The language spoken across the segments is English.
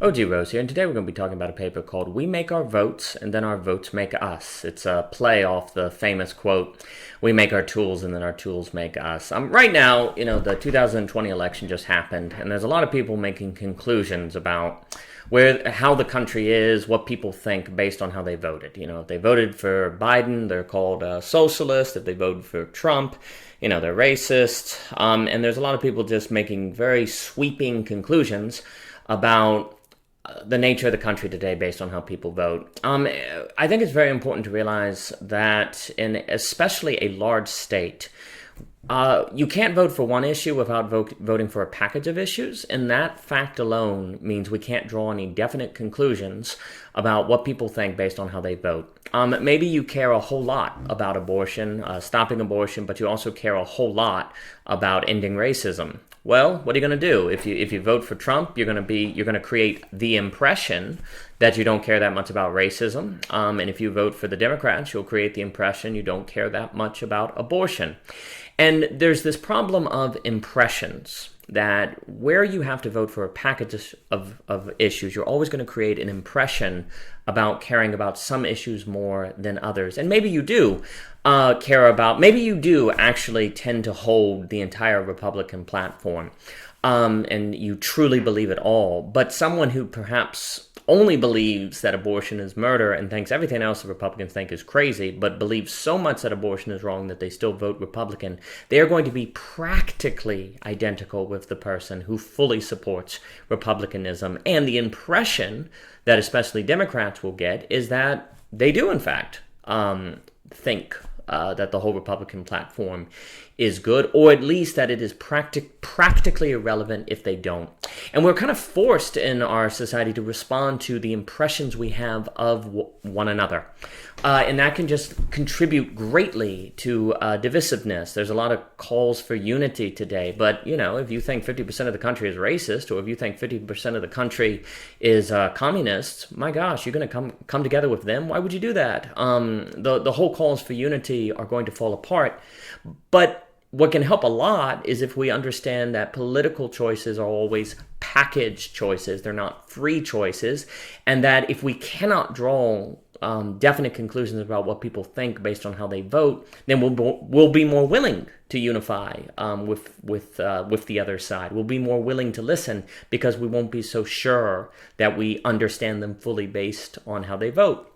OG Rose here, and today we're going to be talking about a paper called We Make Our Votes, and Then Our Votes Make Us. It's a play off the famous quote, we make our tools, and then our tools make us. Right now, the 2020 election just happened, and there's a lot of people making conclusions about how the country is, what people think based on how they voted. If they voted for Biden, they're called socialist. If they voted for Trump, they're racist. And there's a lot of people just making very sweeping conclusions about the nature of the country today based on how people vote. I think it's very important to realize that in especially a large state, you can't vote for one issue without voting for a package of issues, and that fact alone means we can't draw any definite conclusions about what people think based on how they vote. Maybe you care a whole lot about abortion, stopping abortion, but you also care a whole lot about ending racism. Well, what are you going to do? If you vote for Trump, you're going to create the impression that you don't care that much about racism. And if you vote for the Democrats, you'll create the impression you don't care that much about abortion. And there's this problem of impressions, that where you have to vote for a package of issues, you're always going to create an impression about caring about some issues more than others. And maybe you do maybe you do actually tend to hold the entire Republican platform, and you truly believe it all. But someone who perhaps only believes that abortion is murder and thinks everything else the Republicans think is crazy, but believes so much that abortion is wrong that they still vote Republican, they are going to be practically identical with the person who fully supports Republicanism. And the impression that especially Democrats will get is that they do, in fact, think that the whole Republican platform is good, or at least that it is practically irrelevant if they don't. And we're kind of forced in our society to respond to the impressions we have of one another. And that can just contribute greatly to divisiveness. There's a lot of calls for unity today, but if you think 50% of the country is racist, or if you think 50% of the country is communist, my gosh, you're going to come together with them? Why would you do that? The whole calls for unity are going to fall apart. But what can help a lot is if we understand that political choices are always packaged choices. They're not free choices. And that if we cannot draw definite conclusions about what people think based on how they vote, then we'll be more willing to unify with the other side. We'll be more willing to listen because we won't be so sure that we understand them fully based on how they vote.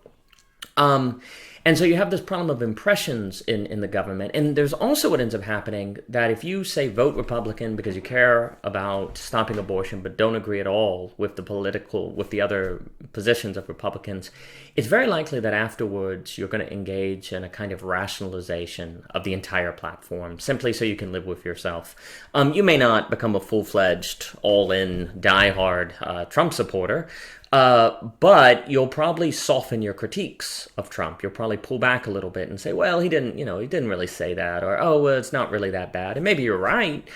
And so you have this problem of impressions in the government. And there's also what ends up happening, that if you say vote Republican because you care about stopping abortion but don't agree at all with the other positions of Republicans, it's very likely that afterwards you're going to engage in a kind of rationalization of the entire platform, simply so you can live with yourself. You may not become a full-fledged, all-in, diehard Trump supporter, but you'll probably soften your critiques of Trump. You'll probably pull back a little bit and say, well, he didn't really say that, or, oh, well, it's not really that bad. And maybe you're right.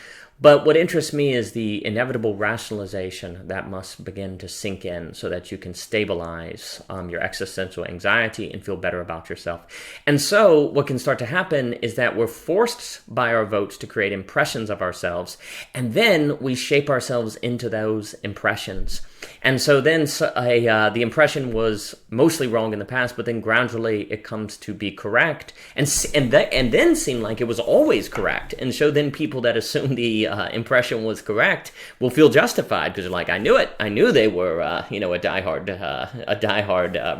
But what interests me is the inevitable rationalization that must begin to sink in so that you can stabilize your existential anxiety and feel better about yourself. And so what can start to happen is that we're forced by our votes to create impressions of ourselves, and then we shape ourselves into those impressions. And so then the impression was mostly wrong in the past, but then gradually it comes to be correct, and then seem like it was always correct. And so then people that assume the impression was correct will feel justified because they're like, I knew it. I knew they were a diehard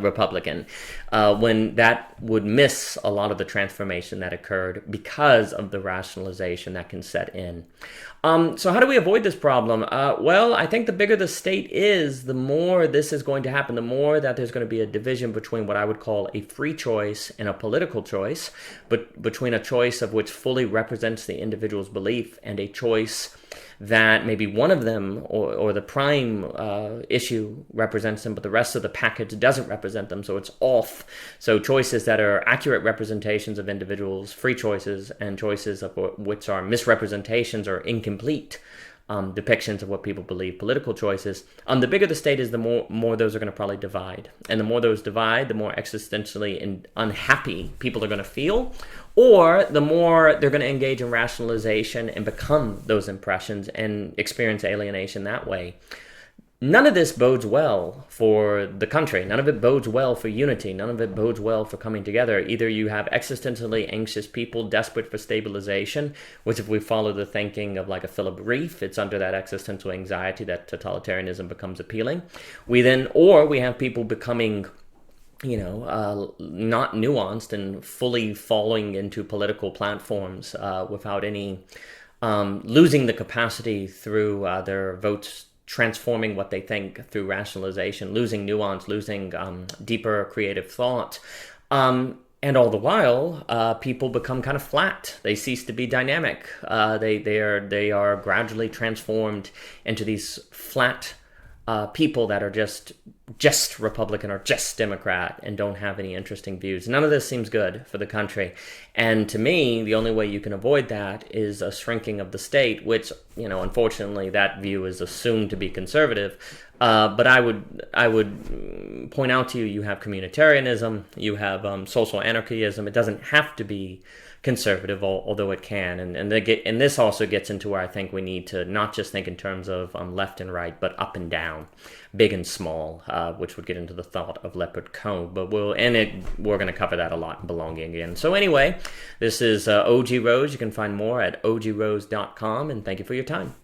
Republican. When that would miss a lot of the transformation that occurred because of the rationalization that can set in. So how do we avoid this problem? Well, I think the bigger the state is, the more this is going to happen, the more that there's going to be a division between what I would call a free choice and a political choice, but between a choice of which fully represents the individual's belief and a choice that maybe one of them or the prime issue represents them, but the rest of the package doesn't represent them, so it's off. So choices that are accurate representations of individuals, free choices, and choices of which are misrepresentations or incomplete depictions of what people believe, political choices. The bigger the state is, the more those are going to probably divide. And the more those divide, the more existentially unhappy people are going to feel, or the more they're going to engage in rationalization and become those impressions and experience alienation that way. None of this bodes well for the country. None of it bodes well for unity. None of it bodes well for coming together. Either you have existentially anxious people desperate for stabilization, which if we follow the thinking of like a Philip Reef, it's under that existential anxiety that totalitarianism becomes appealing. Or we have people becoming not nuanced and fully falling into political platforms without any losing the capacity through their votes transforming what they think through rationalization, losing nuance, losing deeper creative thought. And all the while, people become kind of flat. They cease to be dynamic. They are gradually transformed into these flat people that are just Republican or just Democrat and don't have any interesting views. None of this seems good for the country. And to me, the only way you can avoid that is a shrinking of the state, which, unfortunately, that view is assumed to be conservative. But I would point out to you, you have communitarianism, you have social anarchism. It doesn't have to be conservative, although it can. And this also gets into where I think we need to not just think in terms of left and right, but up and down, big and small, which would get into the thought of Leopard Cone. But we're going to cover that a lot in Belonging Again. So anyway, this is OG Rose. You can find more at ogrose.com, and thank you for your time.